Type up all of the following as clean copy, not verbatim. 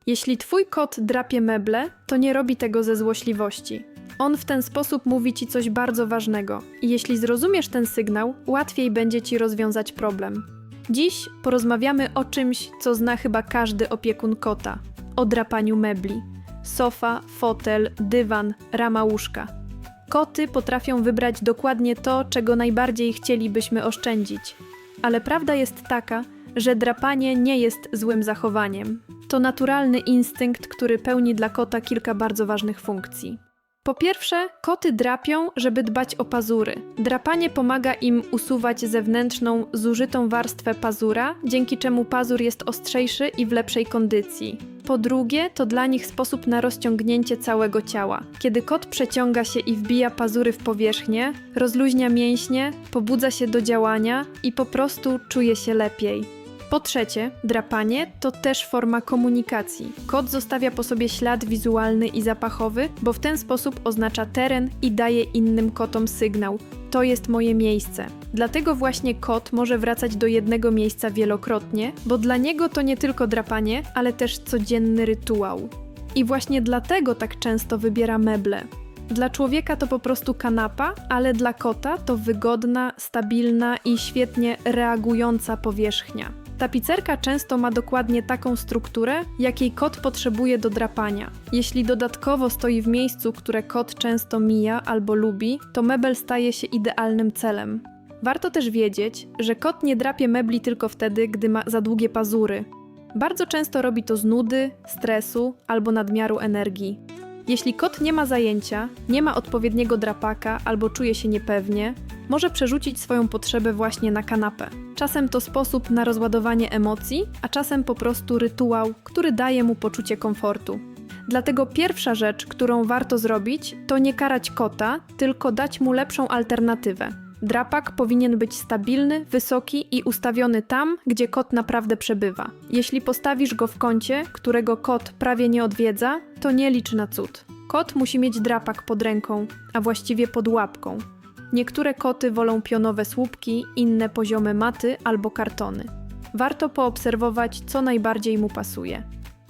Jeśli twój kot drapie meble, to nie robi tego ze złośliwości. On w ten sposób mówi ci coś bardzo ważnego i jeśli zrozumiesz ten sygnał, łatwiej będzie ci rozwiązać problem. Dziś porozmawiamy o czymś, co zna chyba każdy opiekun kota. O drapaniu mebli. Sofa, fotel, dywan, rama łóżka. Koty potrafią wybrać dokładnie to, czego najbardziej chcielibyśmy oszczędzić. Ale prawda jest taka, że drapanie nie jest złym zachowaniem. To naturalny instynkt, który pełni dla kota kilka bardzo ważnych funkcji. Po pierwsze, koty drapią, żeby dbać o pazury. Drapanie pomaga im usuwać zewnętrzną, zużytą warstwę pazura, dzięki czemu pazur jest ostrzejszy i w lepszej kondycji. Po drugie, to dla nich sposób na rozciągnięcie całego ciała. Kiedy kot przeciąga się i wbija pazury w powierzchnię, rozluźnia mięśnie, pobudza się do działania i po prostu czuje się lepiej. Po trzecie, drapanie to też forma komunikacji. Kot zostawia po sobie ślad wizualny i zapachowy, bo w ten sposób oznacza teren i daje innym kotom sygnał: to jest moje miejsce. Dlatego właśnie kot może wracać do jednego miejsca wielokrotnie, bo dla niego to nie tylko drapanie, ale też codzienny rytuał. I właśnie dlatego tak często wybiera meble. Dla człowieka to po prostu kanapa, ale dla kota to wygodna, stabilna i świetnie reagująca powierzchnia. Tapicerka często ma dokładnie taką strukturę, jakiej kot potrzebuje do drapania. Jeśli dodatkowo stoi w miejscu, które kot często mija albo lubi, to mebel staje się idealnym celem. Warto też wiedzieć, że kot nie drapie mebli tylko wtedy, gdy ma za długie pazury. Bardzo często robi to z nudy, stresu albo nadmiaru energii. Jeśli kot nie ma zajęcia, nie ma odpowiedniego drapaka albo czuje się niepewnie, może przerzucić swoją potrzebę właśnie na kanapę. Czasem to sposób na rozładowanie emocji, a czasem po prostu rytuał, który daje mu poczucie komfortu. Dlatego pierwsza rzecz, którą warto zrobić, to nie karać kota, tylko dać mu lepszą alternatywę. Drapak powinien być stabilny, wysoki i ustawiony tam, gdzie kot naprawdę przebywa. Jeśli postawisz go w kącie, którego kot prawie nie odwiedza, to nie licz na cud. Kot musi mieć drapak pod ręką, a właściwie pod łapką. Niektóre koty wolą pionowe słupki, inne poziome maty albo kartony. Warto poobserwować, co najbardziej mu pasuje.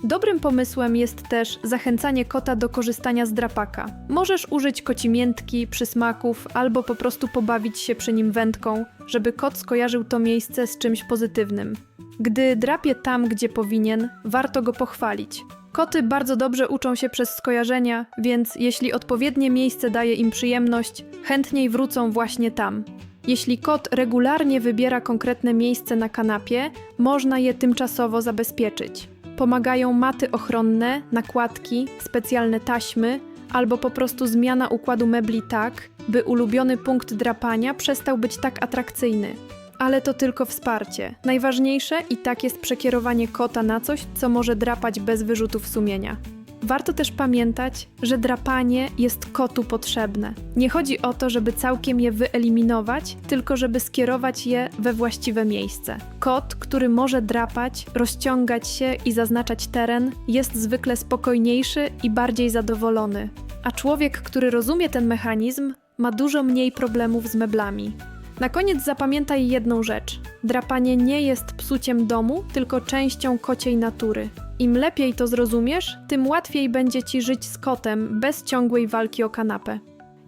Dobrym pomysłem jest też zachęcanie kota do korzystania z drapaka. Możesz użyć kocimiętki, przysmaków albo po prostu pobawić się przy nim wędką, żeby kot skojarzył to miejsce z czymś pozytywnym. Gdy drapie tam, gdzie powinien, warto go pochwalić. Koty bardzo dobrze uczą się przez skojarzenia, więc jeśli odpowiednie miejsce daje im przyjemność, chętniej wrócą właśnie tam. Jeśli kot regularnie wybiera konkretne miejsce na kanapie, można je tymczasowo zabezpieczyć. Pomagają maty ochronne, nakładki, specjalne taśmy albo po prostu zmiana układu mebli tak, by ulubiony punkt drapania przestał być tak atrakcyjny. Ale to tylko wsparcie. Najważniejsze i tak jest przekierowanie kota na coś, co może drapać bez wyrzutów sumienia. Warto też pamiętać, że drapanie jest kotu potrzebne. Nie chodzi o to, żeby całkiem je wyeliminować, tylko żeby skierować je we właściwe miejsce. Kot, który może drapać, rozciągać się i zaznaczać teren, jest zwykle spokojniejszy i bardziej zadowolony. A człowiek, który rozumie ten mechanizm, ma dużo mniej problemów z meblami. Na koniec zapamiętaj jedną rzecz. Drapanie nie jest psuciem domu, tylko częścią kociej natury. Im lepiej to zrozumiesz, tym łatwiej będzie ci żyć z kotem bez ciągłej walki o kanapę.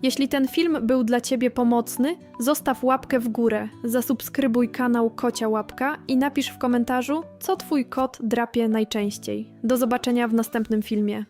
Jeśli ten film był dla ciebie pomocny, zostaw łapkę w górę, zasubskrybuj kanał Kocia Łapka i napisz w komentarzu, co twój kot drapie najczęściej. Do zobaczenia w następnym filmie.